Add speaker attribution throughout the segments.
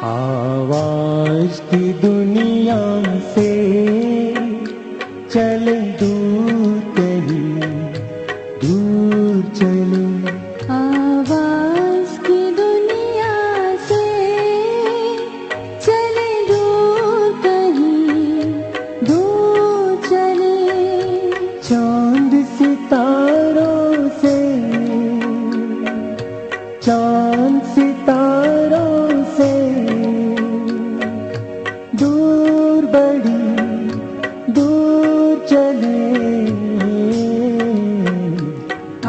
Speaker 1: आवाज की दुनिया से चले दूर कहीं दूर चले।
Speaker 2: आवाज की दुनिया से चले दूर कहीं दूर चले।
Speaker 1: चांद सितारों से चांद सितारों से दूर बड़ी दूर चले।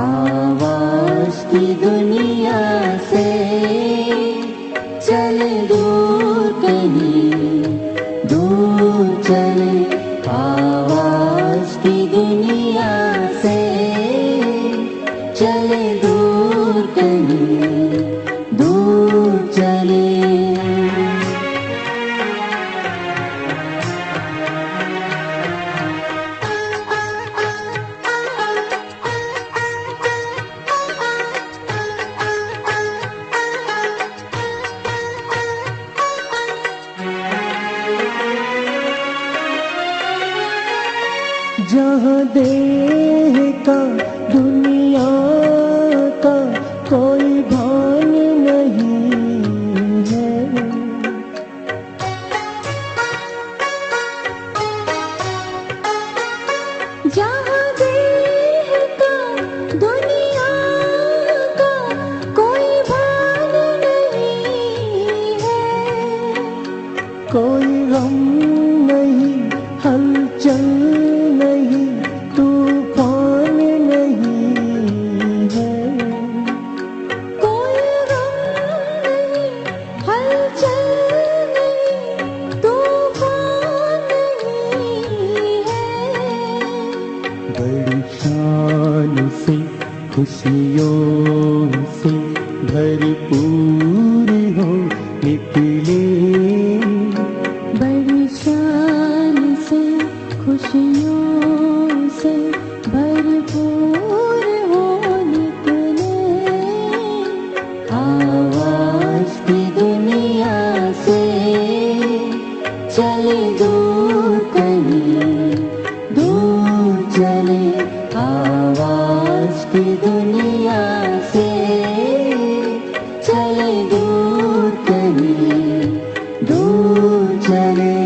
Speaker 2: आवाज की दुनिया से चले दूर कहीं दूर चले। आवाज की दुनिया से चले दूर कहीं दूर चले।
Speaker 1: जहाँ देह का दुनिया का कोई भान नहीं है।
Speaker 2: जहाँ देह का दुनिया का कोई भान नहीं है।
Speaker 1: कोई गम नहीं हलचल नहीं तूफान नहीं है।
Speaker 2: कोई गम नहीं हलचल नहीं तूफान नहीं है।
Speaker 1: बड़ी शान से खुशियों से भरपूर हो निकले।
Speaker 2: बड़ी शान से खुशियों से भरपूर हो निकले। आवाज की दुनिया से चले दूर कहीं दूर चले। आवाज की दुनिया से चले दूर कहीं दूर चले।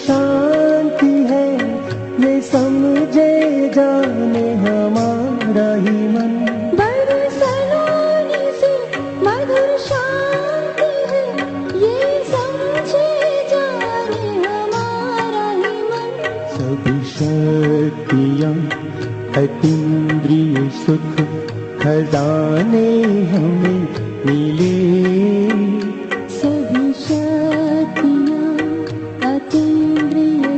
Speaker 1: शांति है, ये समझे जाने हमारा ही मन।
Speaker 2: बड़ी सलोनी सी मधुर शांति है, ये समझे जाने हमारा ही मन।
Speaker 1: सभी शक्तियाँ अतीन्द्रिय सुख खजाने हमें मिले।
Speaker 2: सभी शक्तियाँ अतीन्द्रिय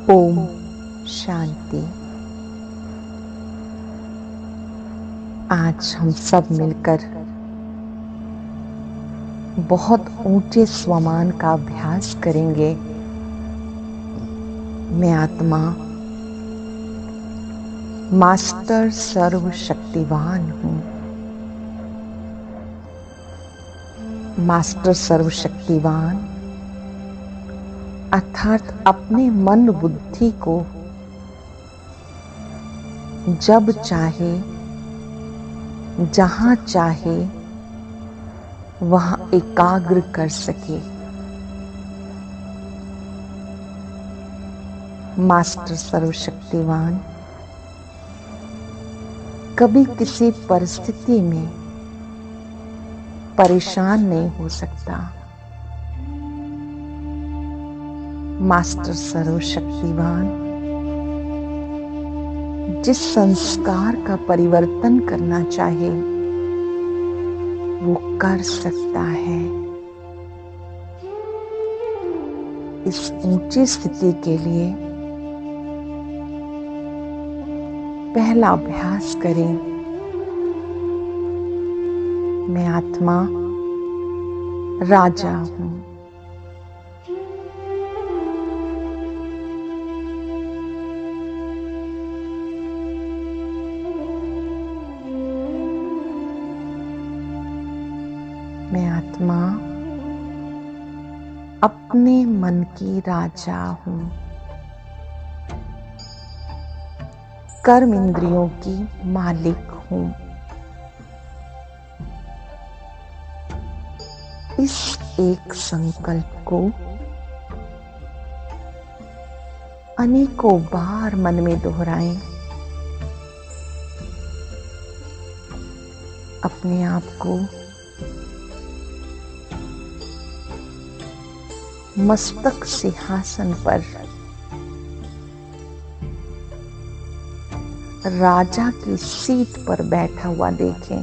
Speaker 3: ओम शांति। आज हम सब मिलकर बहुत ऊंचे स्वमान का अभ्यास करेंगे। मैं आत्मा मास्टर सर्वशक्तिवान हूँ। मास्टर सर्वशक्तिवान अर्थात अपने मन बुद्धि को जब चाहे जहां चाहे वहां एकाग्र कर सके। मास्टर सर्वशक्तिवान कभी किसी परिस्थिति में परेशान नहीं हो सकता। मास्टर सर्वशक्तिवान जिस संस्कार का परिवर्तन करना चाहे वो कर सकता है। इस ऊंची स्थिति के लिए पहला अभ्यास करें। मैं आत्मा राजा हूं। मैं आत्मा अपने मन की राजा हूं। कर्म इंद्रियों की मालिक हूं। इस एक संकल्प को अनेकों बार मन में दोहराएं। अपने आप को मस्तक सिंहासन पर राजा की सीट पर बैठा हुआ देखें।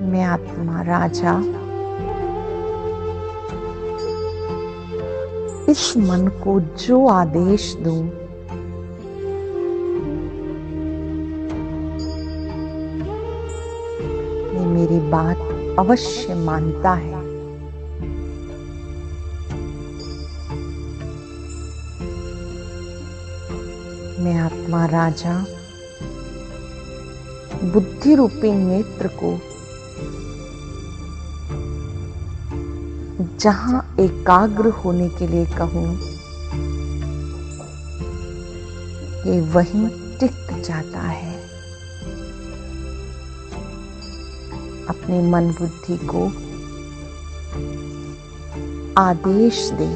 Speaker 3: मैं आत्मा राजा इस मन को जो आदेश दूं ये मेरी बात अवश्य मानता है। मैं आत्मा राजा बुद्धि रूपी नेत्र को जहां एकाग्र होने के लिए कहूं ये वहीं टिक जाता है। अपने मन बुद्धि को आदेश दे।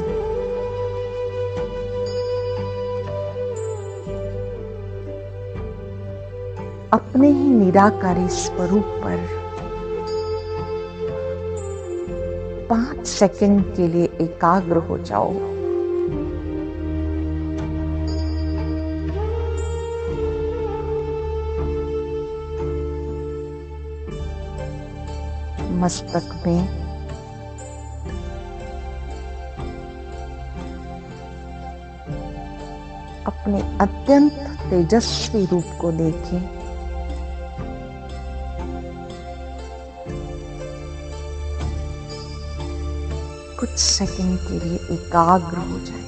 Speaker 3: अपने ही निराकारी स्वरूप पर 5 सेकंड के लिए एकाग्र हो जाओ। मस्तक में अपने अत्यंत तेजस्वी रूप को देखें। कुछ सेकंड के लिए एकाग्र हो जाए।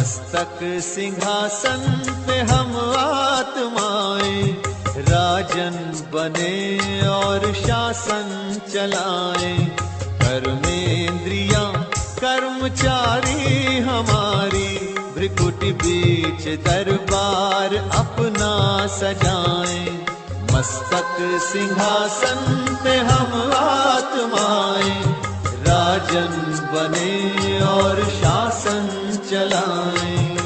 Speaker 4: मस्तक सिंहासन पे हम आत्माएं राजन बने और शासन चलाएं। कर्मेंद्रियां कर्मचारी हमारी भ्रिकुटी बीच दरबार अपना सजाएं। मस्तक सिंहासन पे हम आत्माएं राजन बने और शासन चलाएं।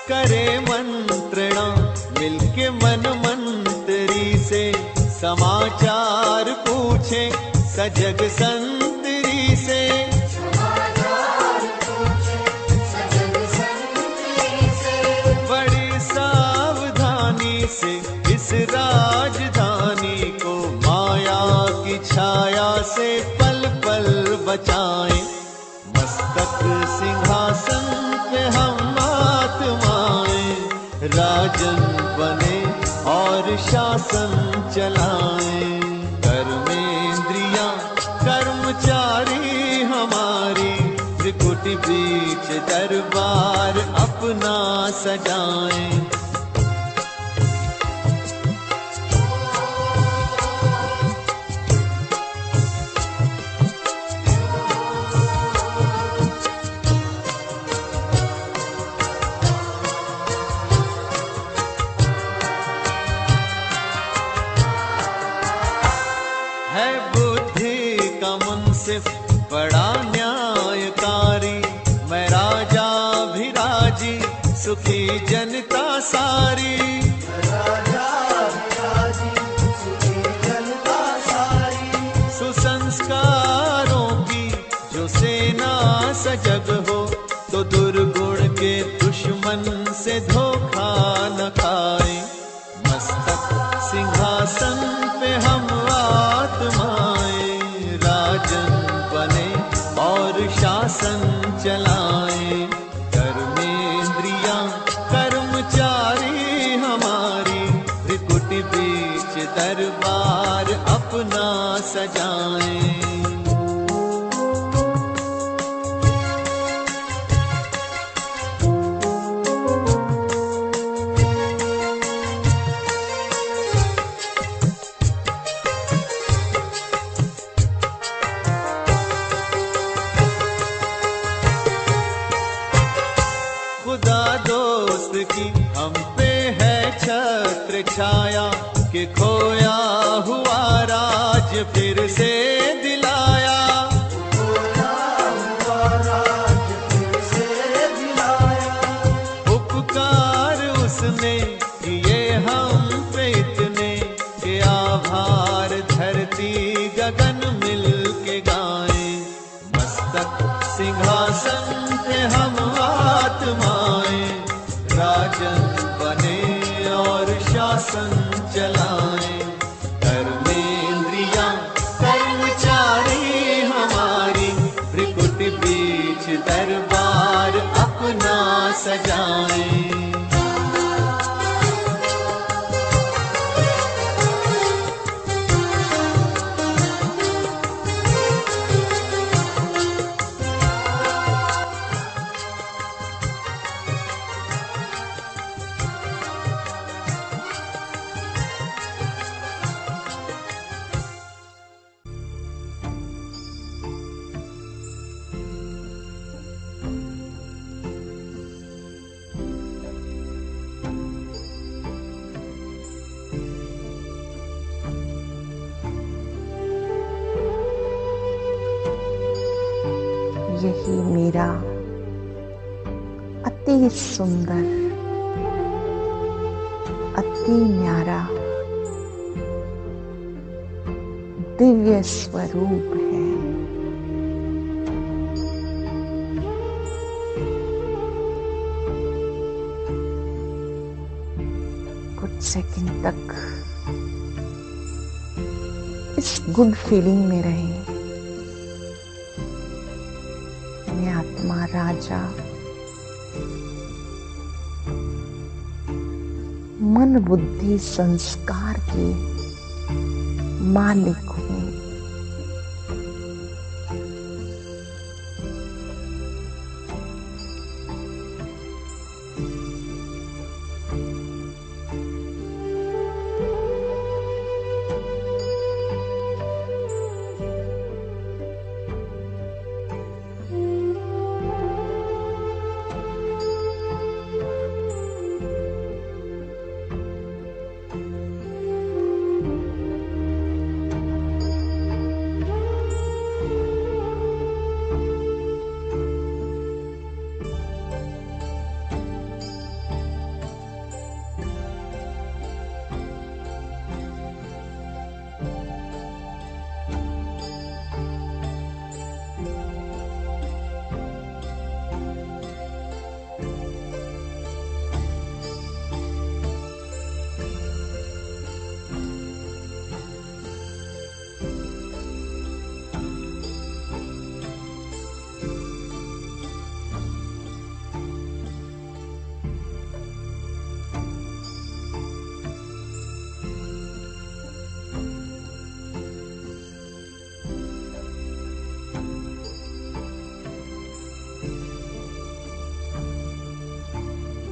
Speaker 4: करे मंत्रणा मिलके मन मंत्री से समाचार पूछे सजग संतरी से। बड़ी सावधानी से इस राजधानी को माया की छाया से पल पल बचाएं। मस्तक सिंहासन पे हम आत्माएं राजन बने और शासन चलाएं। कर्मेंद्रियां कर्मचारी हमारी त्रिकुटी बीच दरबार अपना सजाएं। है बुद्धि का मुंसिफ बड़ा न्यायकारी। मैं राजा भी राजी सुखी जनता सारी। सुसंस्कारों की जो सेना सजग हो तो दुर्गुण के दुश्मन से धोखा न खाए। मस्तक सिंहासन पे हम आत्माएं राजन बने और शासन चलाएं। कर्मेंद्रियां कर्मचारी हमारी त्रिकुटी बीच दरबार अपना सजाएं। खुदा दोस्त की हम पे है छत्र छाया कि खोया हुआ राज फिर से दिलाया। उपकार उसने किए हम पे इतने कि आभार धरती गगन मिल के गाएं। मस्तक सिंहासन पे हम आत्माएं राजन बने और शासन चलाएं। कर्मेंद्रियां कर्मचारी हमारी त्रिकुटी बीच दरबार अपना सजाएं।
Speaker 3: यही मेरा अति सुंदर, अति न्यारा दिव्य स्वरूप है। कुछ सेकंड तक इस गुड फीलिंग में रहें। आत्मा राजा, मन बुद्धि संस्कार की मालिक हूं।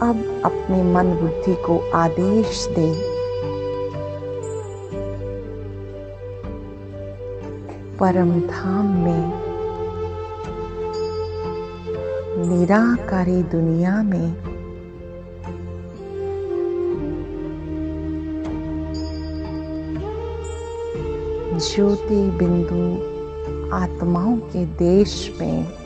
Speaker 3: अब अपने मन बुद्धि को आदेश दें, परम धाम में, निराकारी दुनिया में ज्योति बिंदु आत्माओं के देश में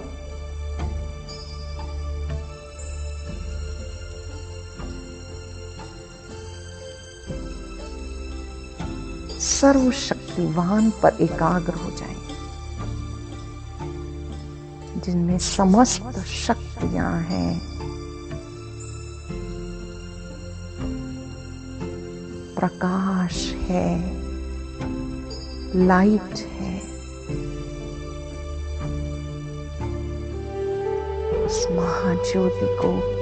Speaker 3: सर्वशक्तिवान पर एकाग्र हो जाएं, जिनमें समस्त शक्तियां हैं। प्रकाश है, लाइट है। उस महाज्योति को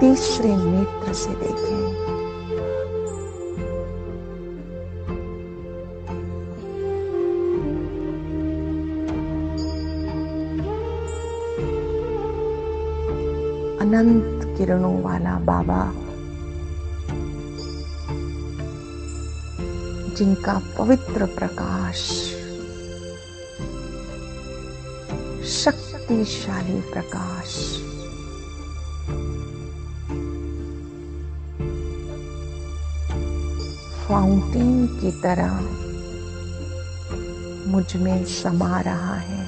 Speaker 3: तीसरे नेत्र से देखें। अनंत किरणों वाला बाबा, जिनका पवित्र प्रकाश, शक्तिशाली प्रकाश फाउंटेन की तरह मुझ में समा रहा है।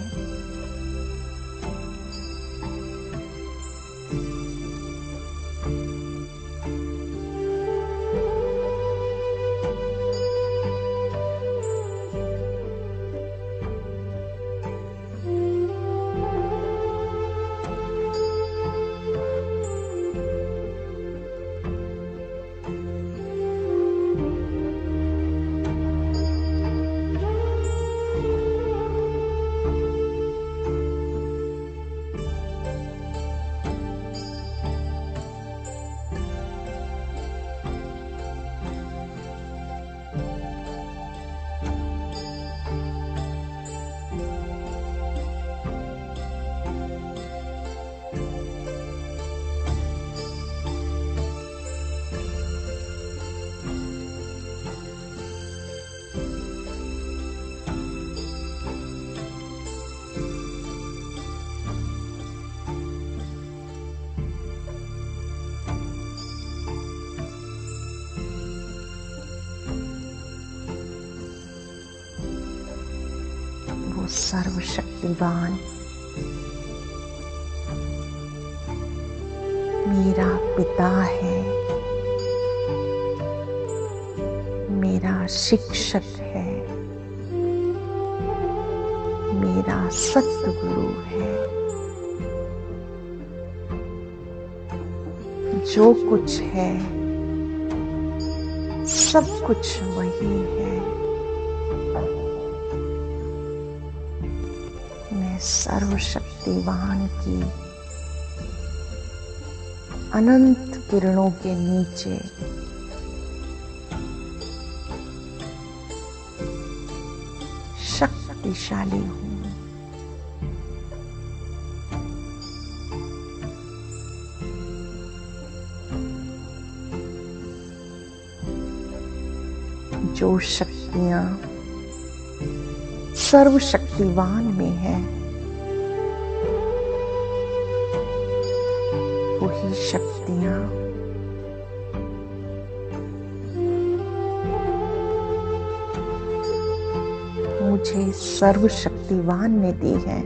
Speaker 3: सर्वशक्तिवान मेरा पिता है, मेरा शिक्षक है, मेरा सतगुरु है। जो कुछ है सब कुछ वही है। है सर्वशक्तिवान की अनंत किरणों के नीचे शक्तिशाली हूं। जो शक्तियां सर्वशक्तिवान में है वही शक्तियां मुझे सर्वशक्तिवान ने दी है।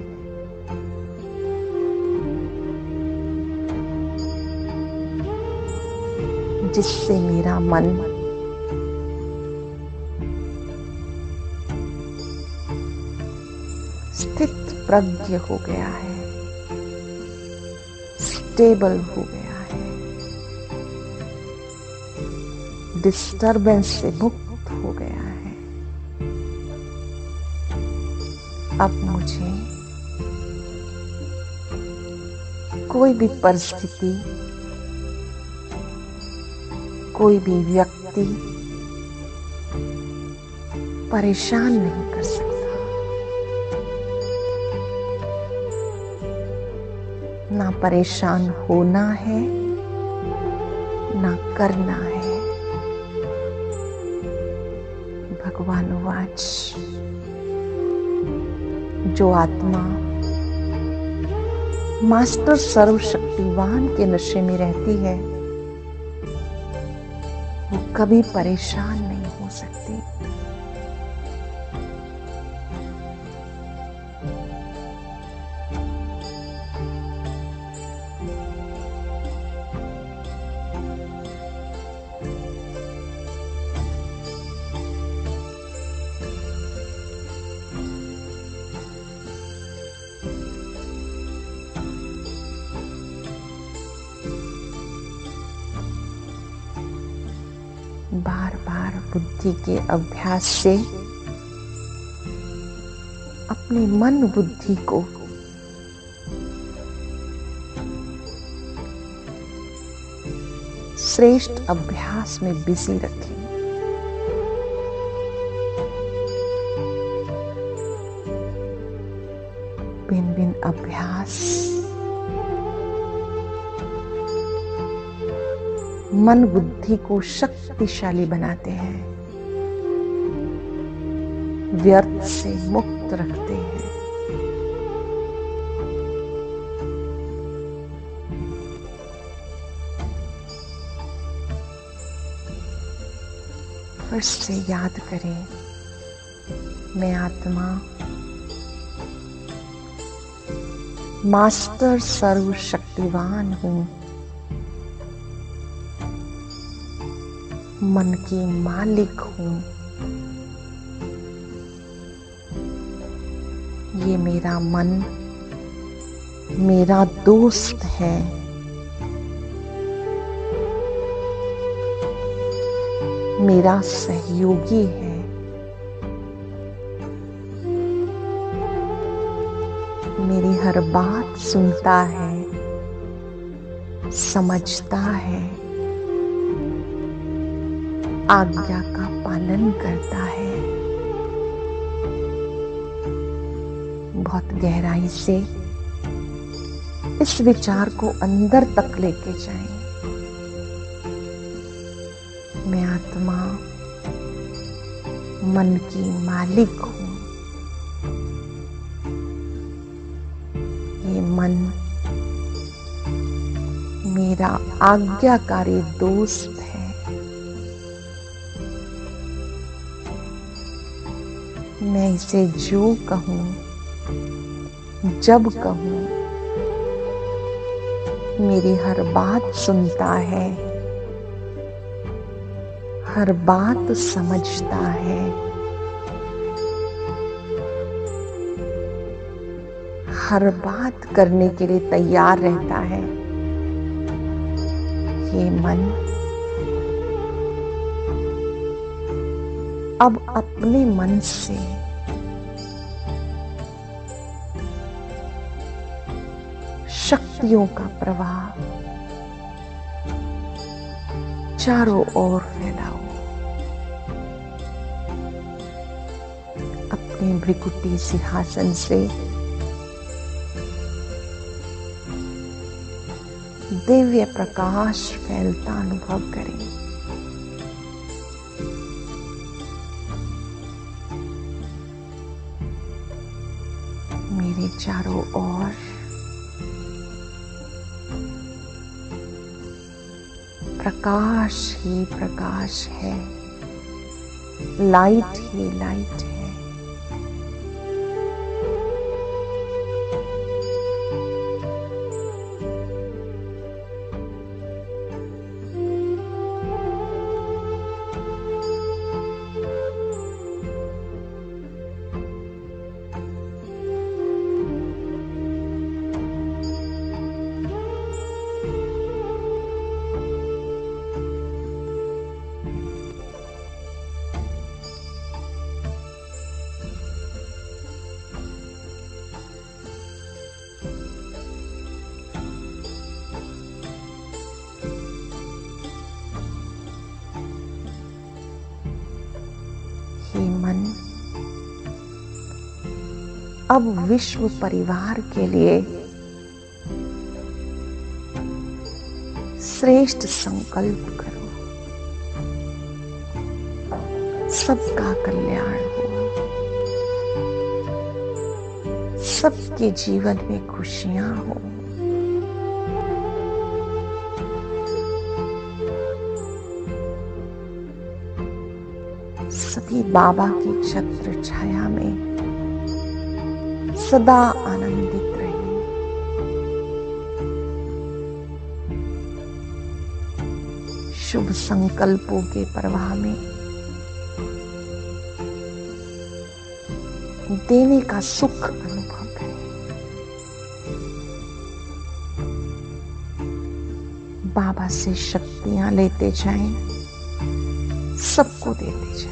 Speaker 3: जिससे मेरा मन स्थित प्रज्ञ हो गया है, स्टेबल हो गया है, डिस्टरबेंस से मुक्त हो गया है। अब मुझे कोई भी परिस्थिति, कोई भी व्यक्ति परेशान नहीं कर सकता। ना परेशान होना है, ना करना है। भगवान वाच, जो आत्मा मास्टर सर्वशक्तिवान के नशे में रहती है वो कभी परेशान नहीं हो सकती। बार बार बुद्धि के अभ्यास से अपनी मन बुद्धि को श्रेष्ठ अभ्यास में बिजी रखें। भिन्न भिन्न अभ्यास मन बुद्धि को शक्तिशाली बनाते हैं, व्यर्थ से मुक्त रखते हैं। फिर से याद करें, मैं आत्मा मास्टर सर्वशक्तिवान हूं, मन की मालिक हूं। ये मेरा मन मेरा दोस्त है, मेरा सहयोगी है। मेरी हर बात सुनता है, समझता है, आज्ञा का पालन करता है। बहुत गहराई से इस विचार को अंदर तक लेके जाएं। मैं आत्मा मन की मालिक हूं। ये मन मेरा आज्ञाकारी दोस्त है। मैं इसे जो कहूं, जब कहूं, मेरी हर बात सुनता है, हर बात समझता है, हर बात करने के लिए तैयार रहता है। ये मन अब अपने मन से शक्तियों का प्रवाह चारों ओर फैलाओ। अपने भ्रिकुटी सिंहासन से दिव्य प्रकाश फैलता अनुभव करें। मेरे चारों ओर प्रकाश ही प्रकाश है, लाइट ही लाइट है। हे मन, अब विश्व परिवार के लिए श्रेष्ठ संकल्प करो। सबका कल्याण हो, सबके जीवन में खुशियां हो। सभी बाबा की छत्र छाया में सदा आनंदित रहे। शुभ संकल्पों के प्रवाह में देने का सुख अनुभव करें। बाबा से शक्तियां लेते जाएं, सबको देते जाएं।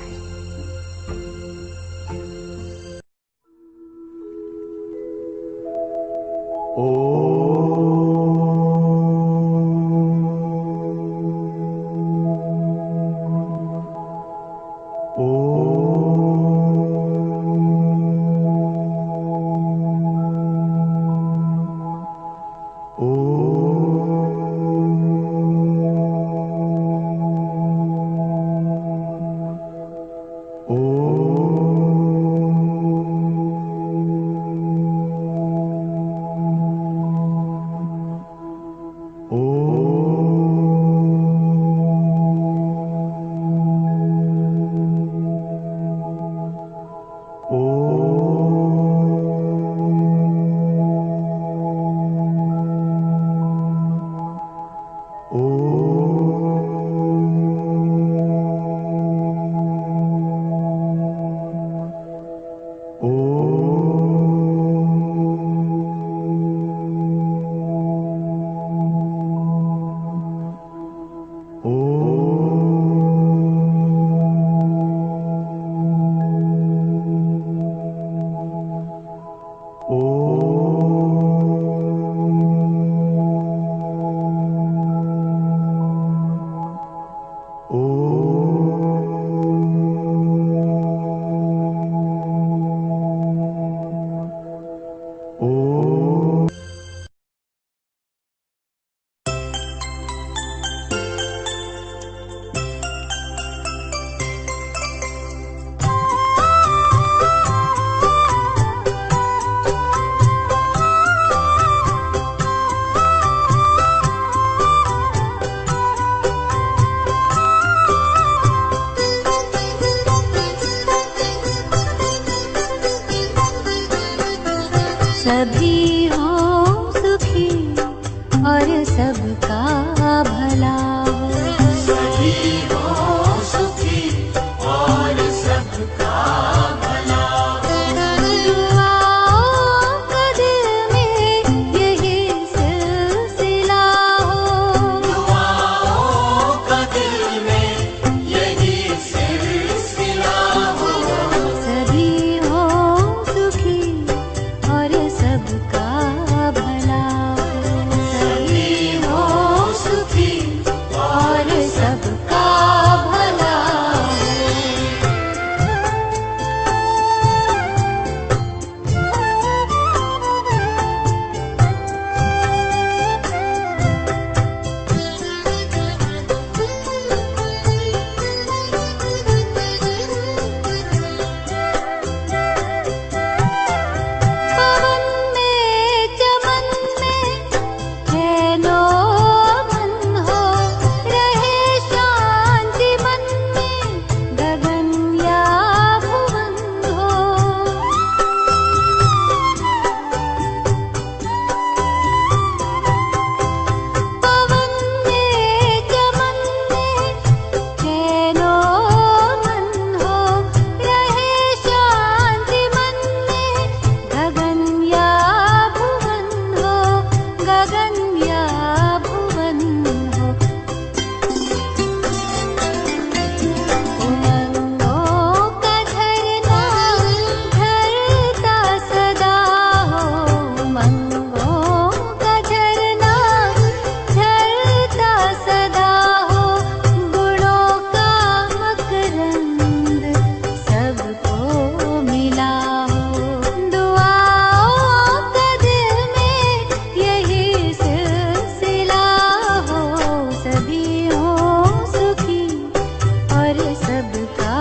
Speaker 2: और सबका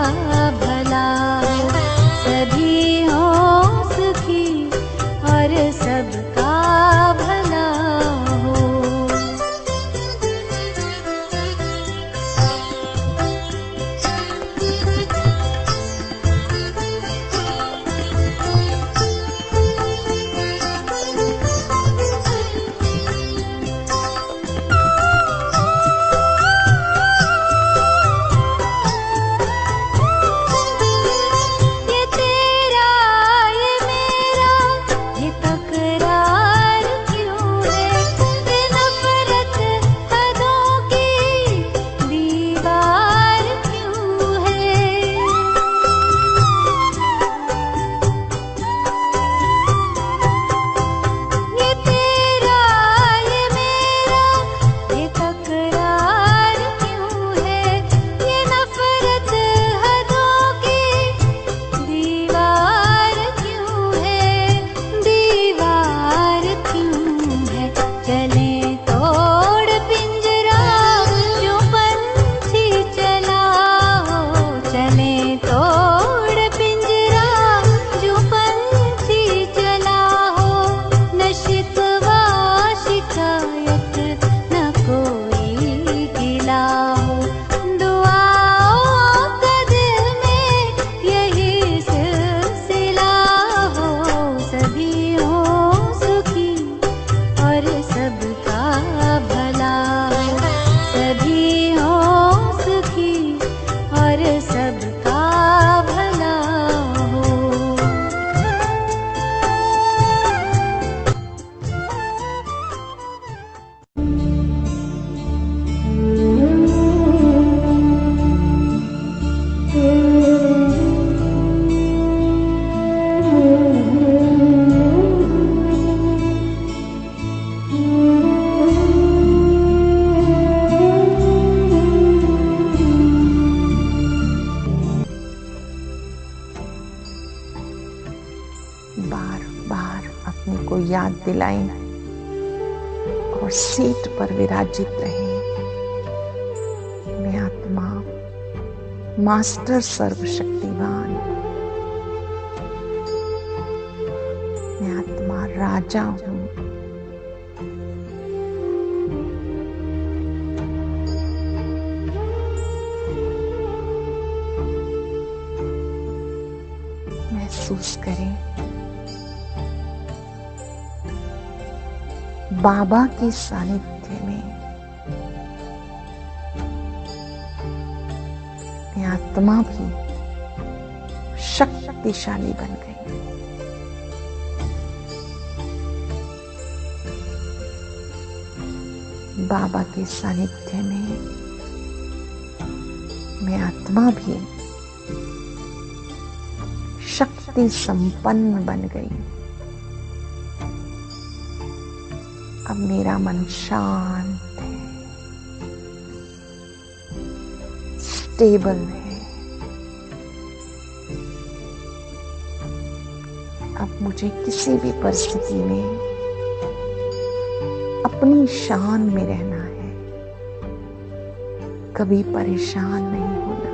Speaker 2: भला हो, सभी हो सुखी और सबका भला हो। ये तेरा ये मेरा ये तकरार क्यों है, ये नफरत हदों की दीवार क्यों है। ये तेरा ये मेरा ये तकरार क्यों है, ये नफरत हदों की दीवार क्यों है, दीवार क्यों है। चले तोड़ पिंजरा जो पंछी चला हो, चले तोड़ पिंजरा जो पंछी चला हो। न शिकवा शिकायत न कोई गिला हो, दुआओं का दिल में यही सिलसिला हो। सभी हो सुखी और सबका भला हो, सभी हो सुखी और सबका भला हो।
Speaker 3: बार बार अपने को याद दिलाएं और सीट पर विराजित रहें। मैं आत्मा मास्टर सर्वशक्तिवान, मैं आत्मा राजा हूँ। महसूस करें बाबा के सानिध्य में मैं आत्मा भी शक्तिशाली बन गई। बाबा के सानिध्य में मैं आत्मा भी शक्ति संपन्न बन गई। अब मेरा मन शांत है, स्टेबल है। अब मुझे किसी भी परिस्थिति में अपनी शान में रहना है, कभी परेशान नहीं होना।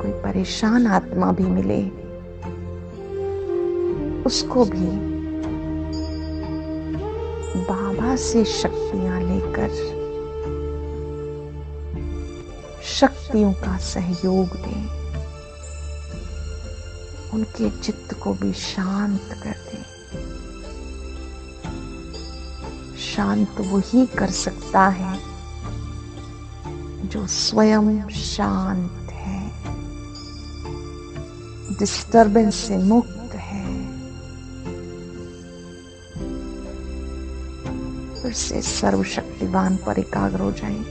Speaker 3: कोई परेशान आत्मा भी मिले, उसको भी बाबा से शक्तियां लेकर शक्तियों का सहयोग दें, उनके चित्त को भी शांत कर दें। शांत वही कर सकता है जो स्वयं शांत है, डिस्टर्बेंस से मुक्त है। फिर से सर्वशक्तिवान पर एकाग्र हो जाएं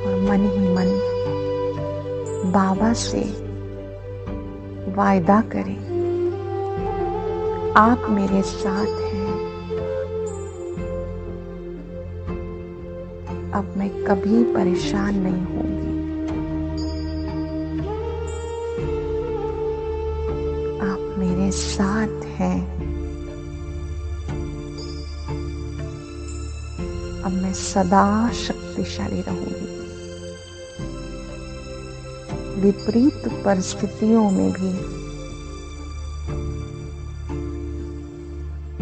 Speaker 3: और मन ही मन बाबा से वायदा करें, आप मेरे साथ हैं, अब मैं कभी परेशान नहीं होंगी। आप मेरे साथ हैं, अब मैं सदा शक्तिशाली रहूंगी। विपरीत परिस्थितियों में भी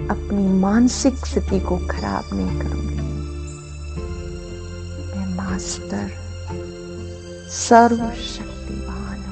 Speaker 3: अपनी मानसिक स्थिति को खराब नहीं करूंगी। मैं मास्टर सर्वशक्तिवान हूं।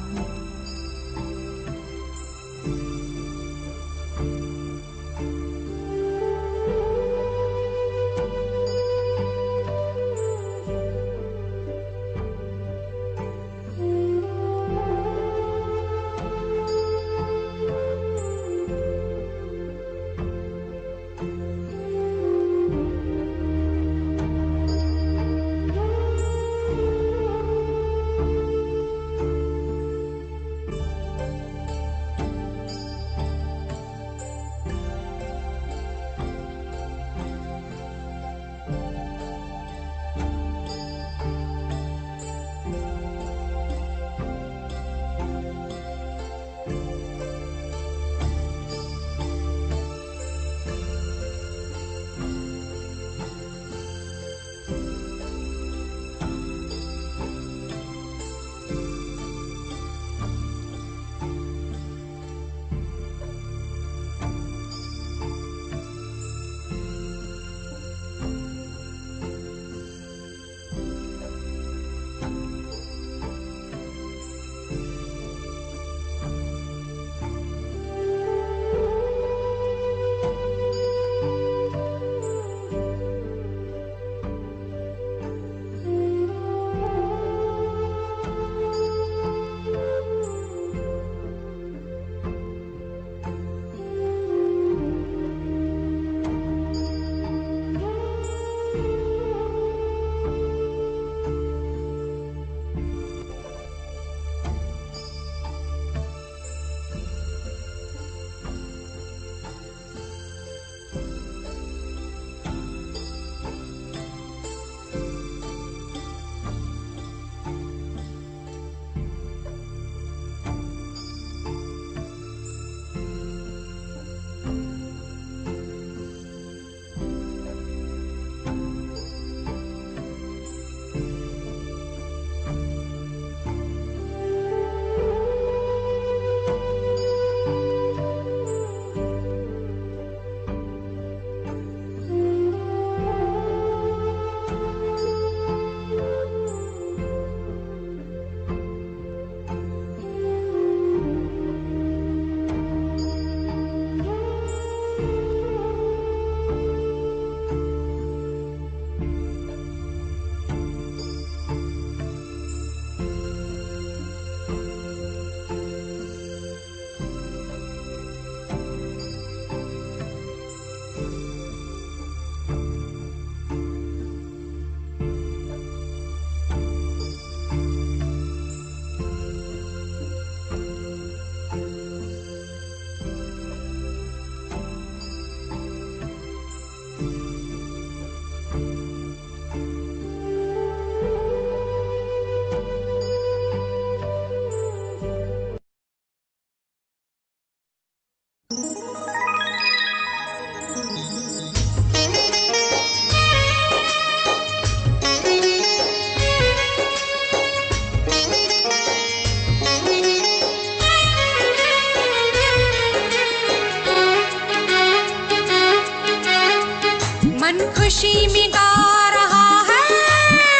Speaker 5: खुशी में गा रहा है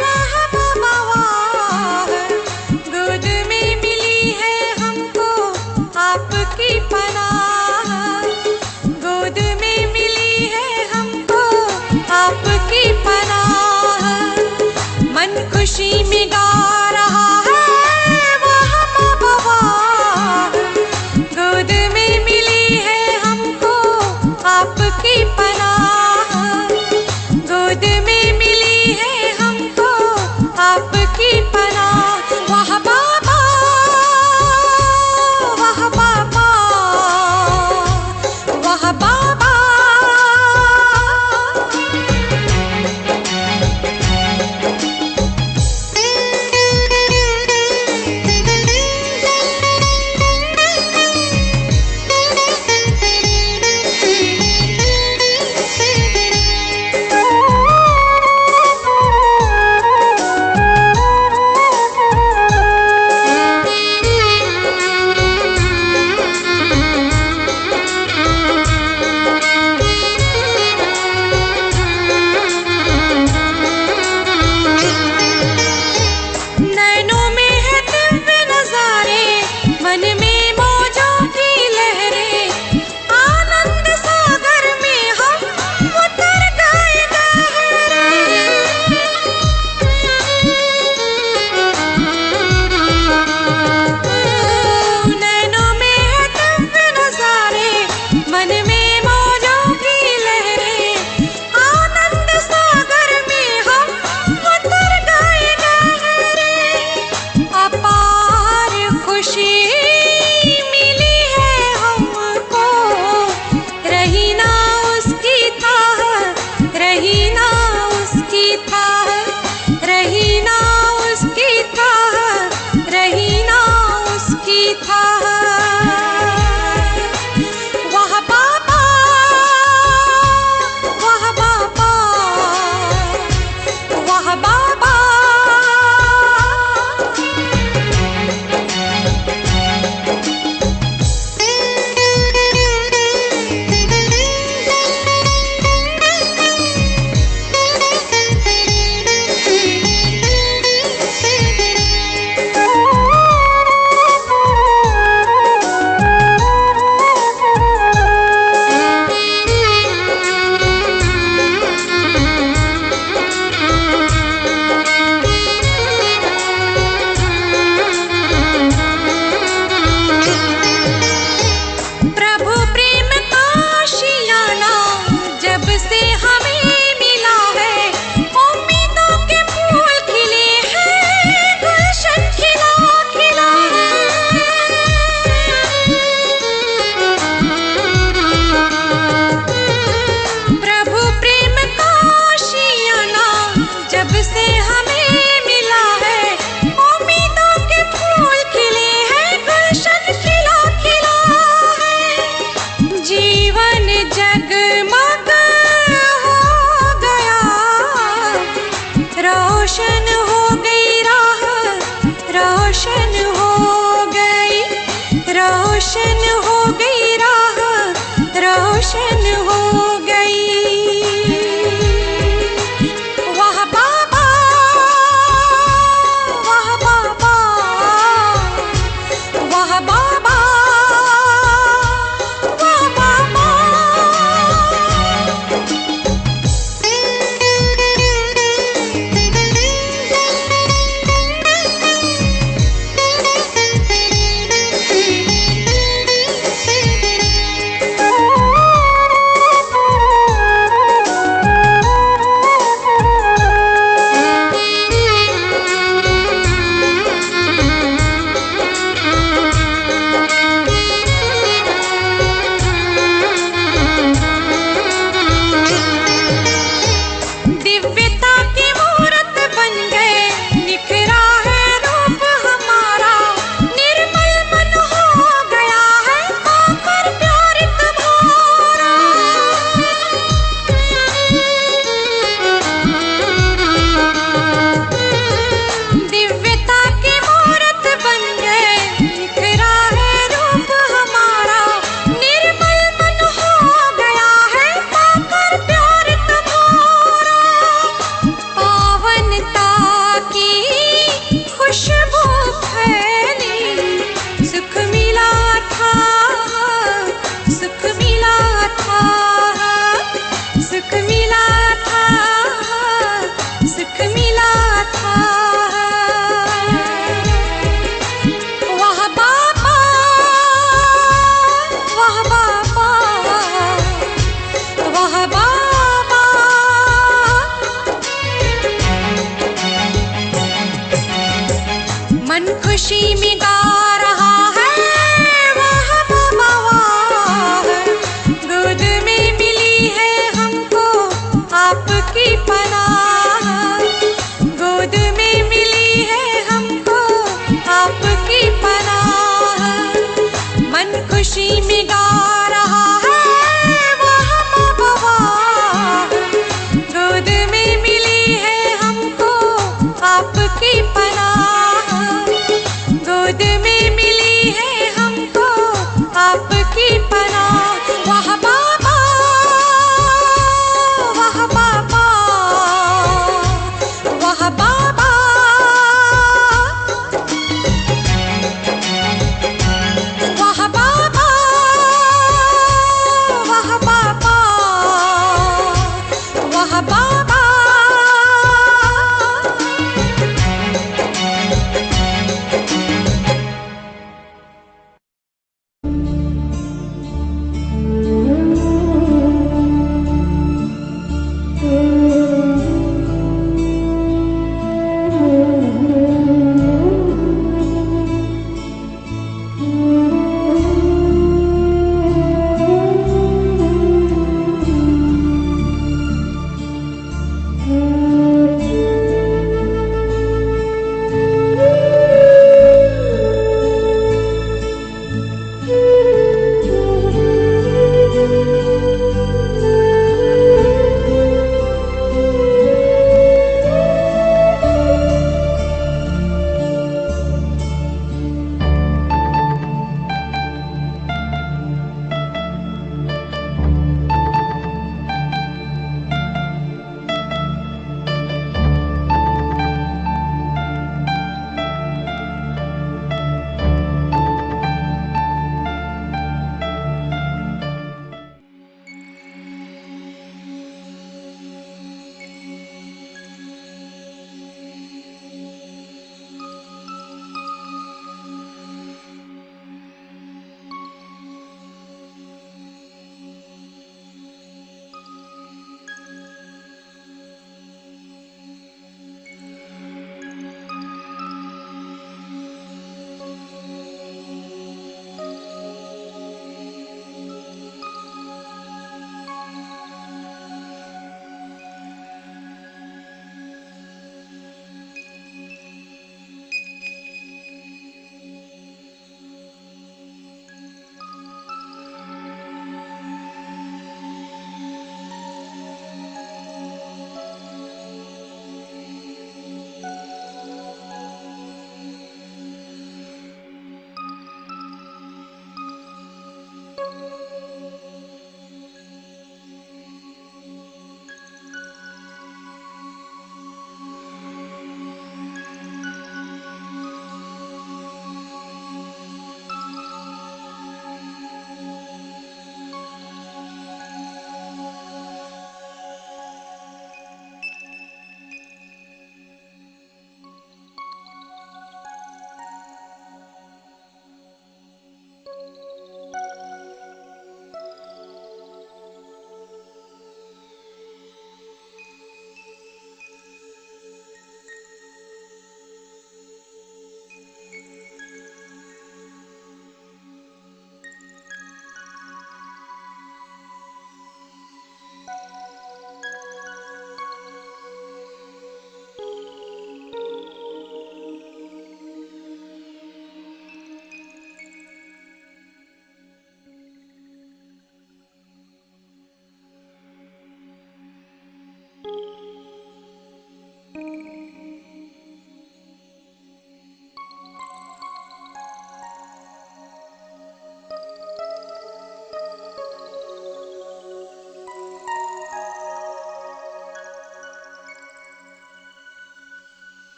Speaker 5: वाह वाह वाह, गोद में मिली है हमको आपकी पनाह, गोद में मिली है हमको आपकी पनाह। मन खुशी में गा रहा है वाह वाह वाह, गोद में मिली है हमको आपकी पनाह, गोद में मिली है हमको आपकी पनाह। वाह बाबा वाह बाबा वाह बाबा, था, रही ना उसकी था, रही ना उसकी था। वाह बाबा, वाह बाबा, वाह बाबा। प्रभु प्रेम का आशियाना जब से हमें मिला है, उम्मीदों के फूल खिले हैं, गुलशन खिला खिला है। प्रभु प्रेम का आशियाना जब से हमें मिला है, उम्मीदों के फूल खिले हैं, गुलशन खिला खिला है। जीवन जगमग हो गया, रोशन हो गई राह, रोशन हो गई, रोशन हो गई राह, रोशन हो गई। वाह बाबा, वाह बाबा, वाह बाबा, वाह बाबा। दिव्यता की मूरत बन गए, निखरा है रूप हमारा, निर्मल मन हो गया है, पाकर प्यार तुम्हारा। दिव्यता की मूरत बन गए, निखरा है रूप हमारा, निर्मल मन हो गया है, पाकर प्यार तुम्हारा। पावनता की खुशबू फैली, सुख मिला था, सुख मिला था, सुख मिला था, सुख मिला था। वाह बाबा, वाह बाबा, वाह बाबा। मन खुशी में गा रहा है, वाह बाबा वाह। गोद में मिली है हमको आपकी पनाह, गोद में मिली है हमको आपकी पनाह। मन खुशी में गा रहा है, वाह बाबा वाह। गोद में मिली है हमको आपकी पनाह, गोद में मिली है हमको आपकी पनाह। वाह बाबा, वाह बाबा,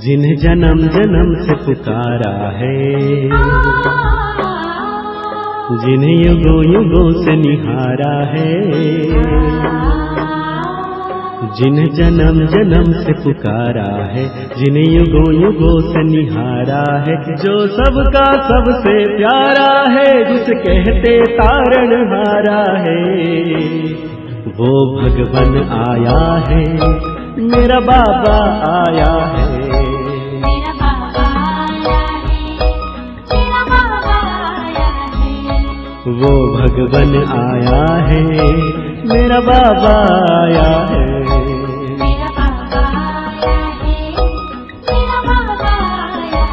Speaker 6: जिन्हें जन्म जन्म से पुकारा है, जिन्हें युगों युगों से निहारा है, जिन्हें जन्म जन्म से पुकारा है, जिन्हें युगों युगों से निहारा है, जो सबका सबसे प्यारा है, जिसे कहते तारणहारा है, वो भगवन आया है, मेरा बाबा आया है। वो भगवन आया है, मेरा बाबा आया है।
Speaker 2: मेरा बाबा आया है, मेरा बाबा आया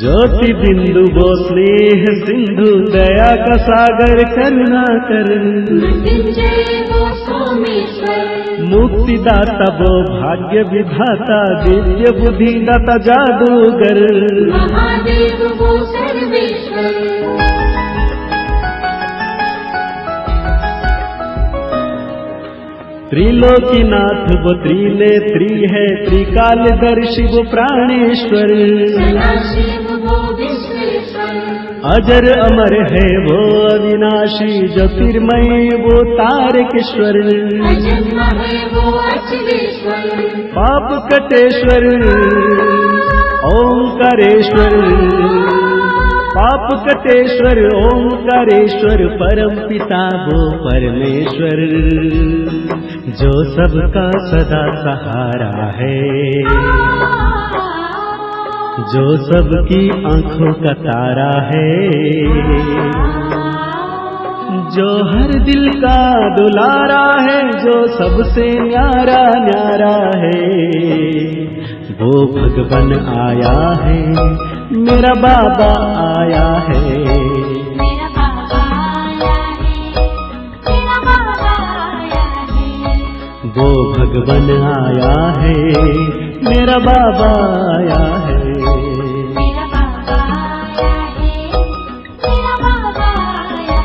Speaker 6: ज्योति बिंदु वो स्नेह सिंधु दया का सागर करुणा कर,
Speaker 2: मृत्युंजय वो सोमेश्वर,
Speaker 6: मुक्तिदाता वो भाग्य विधाता, दिव्य बुद्धि दाता जादूगर,
Speaker 2: महादेव वो सर्वेश्वर,
Speaker 6: त्रिलोकीनाथ वो त्रिनेत्री है, त्रिकालदर्शी वो प्राणेश्वर,
Speaker 2: सदाशिव वो विश्वेश्वर,
Speaker 6: अजर अमर है वो अविनाशी, ज्योतिर्मय वो तारकेश्वर,
Speaker 2: अजन्मा है वो अचलेश्वर,
Speaker 6: पाप कटेश्वर ओंकारेश्वर, पाप कटेश्वर ओंकारेश्वर, परम पिता वो परमेश्वर, जो सबका सदा सहारा है, जो सबकी आंखों का तारा है, जो हर दिल का दुलारा है, जो सबसे न्यारा न्यारा है, वो भगवन आया है, मेरा बाबा आया है।
Speaker 2: मेरा बाबा आया है, मेरा बाबा आया है,
Speaker 6: वो भगवन आया है, मेरा बाबा आया है।
Speaker 2: मेरा बाबा आया है, मेरा बाबा आया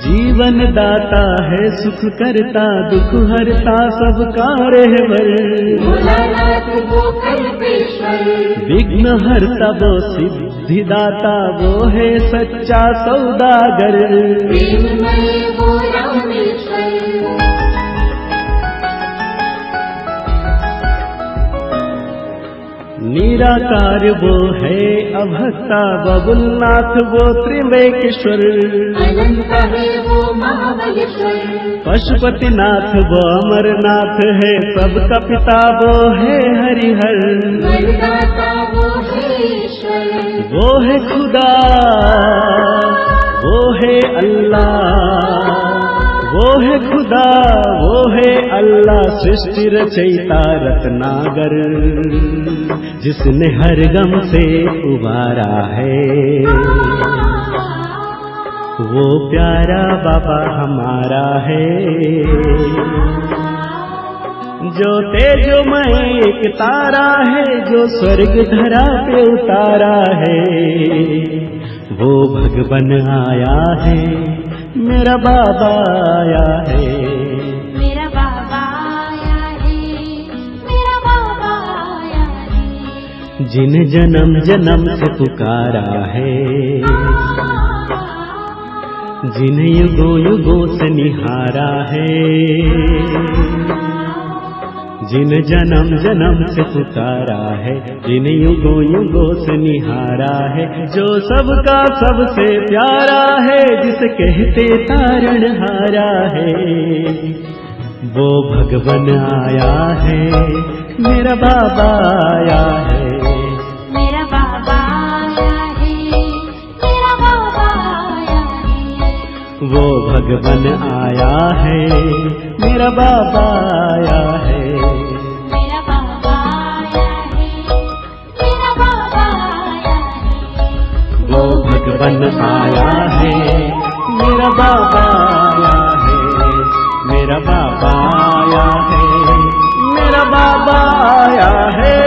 Speaker 6: जीवन दाता है, सुख करता, दुख हरता, सबका रहबर,
Speaker 2: भोलानाथ वो कल्पेश्वर,
Speaker 6: विघ्न हरता वो सिद्धिदाता, वो है सच्चा सौदागर,
Speaker 2: प्रेममय वो रामेश्वर,
Speaker 6: निराकार वो है अभक्ता बबुलनाथ वो त्रिम्बकेश्वर,
Speaker 2: अनंत है वो महाबलेश्वर,
Speaker 6: पशुपतिनाथ वो अमरनाथ है, सबका पिता वो है हरिहर,
Speaker 2: वरदाता वो है ईश्वर,
Speaker 6: वो है खुदा वो है अल्लाह, वो है खुदा वो है अल्लाह, सृष्टि रचयिता रत्नागर, जिसने हर गम से उबारा है, वो प्यारा बाबा हमारा है। जो तेजोमय एक तारा है, जो स्वर्ग धरा पे उतारा है, वो भगवन आया है, मेरा बाबा आया है।
Speaker 2: मेरा बाबा आया है, मेरा बाबा आया है,
Speaker 6: जिन जन्म जन्म से पुकारा है, जिन युगों युगों से निहारा है, जिन जन्म जन्म से पुकारा है, जिन युगों युगों से निहारा है, जो सबका सबसे प्यारा है, जिसे कहते तारणहारा है, वो भगवन आया है, मेरा बाबा आया है।
Speaker 2: मेरा बाबा आया है, मेरा बाबा आया है,
Speaker 6: वो भगवन आया है, मेरा बाबा आया है।
Speaker 2: मेरा बाबा आया है, मेरा बाबा आया है,
Speaker 6: वो भगवन आया है, मेरा बाबा आया है, मेरा बाबा आया है, मेरा बाबा आया है।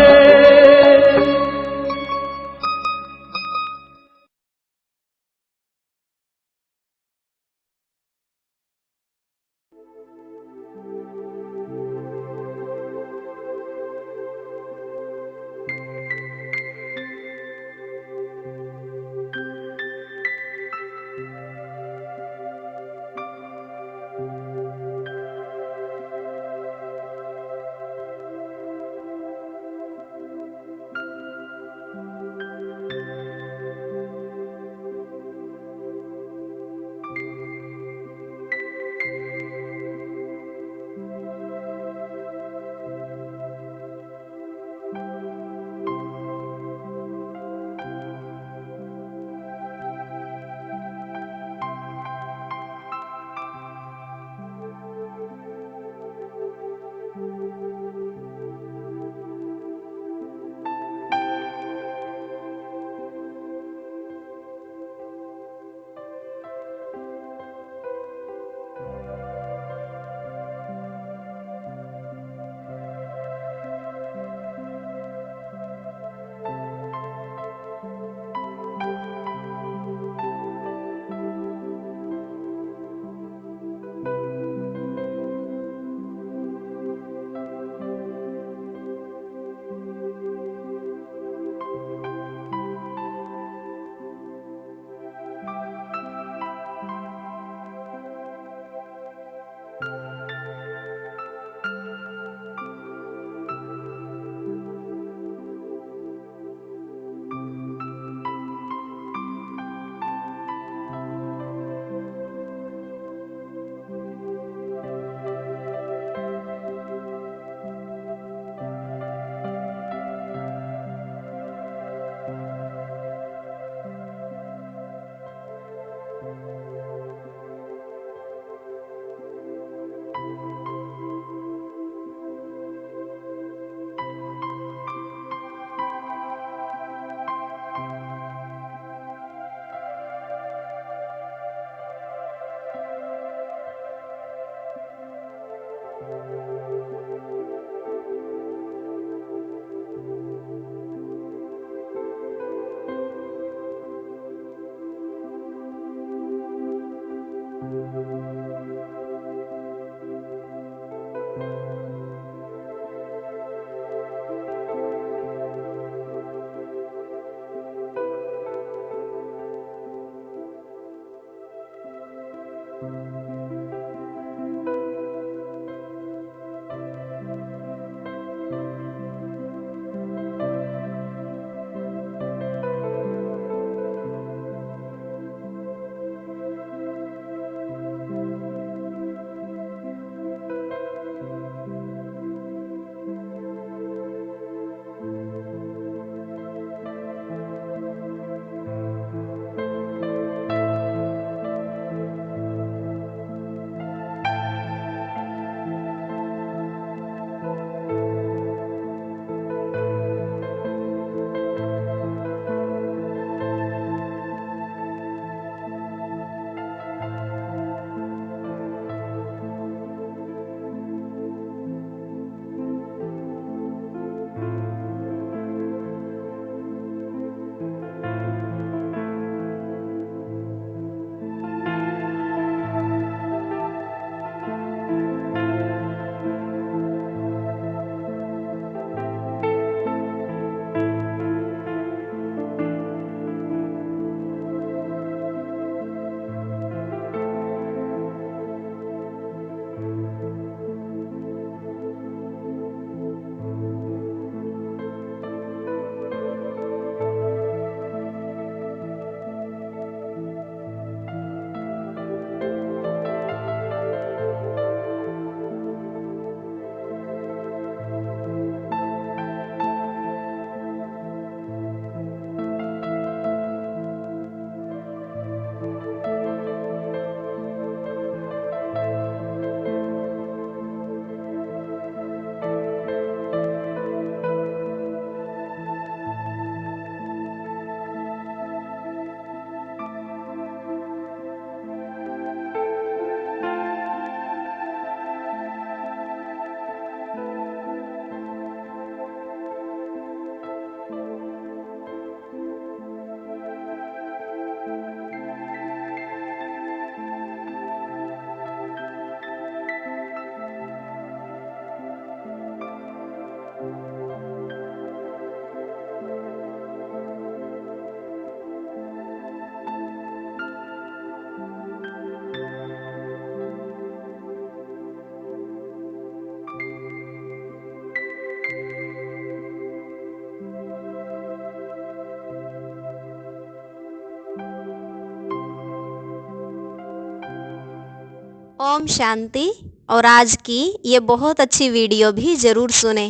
Speaker 7: ओम शांति। और आज की ये बहुत अच्छी वीडियो भी ज़रूर सुने।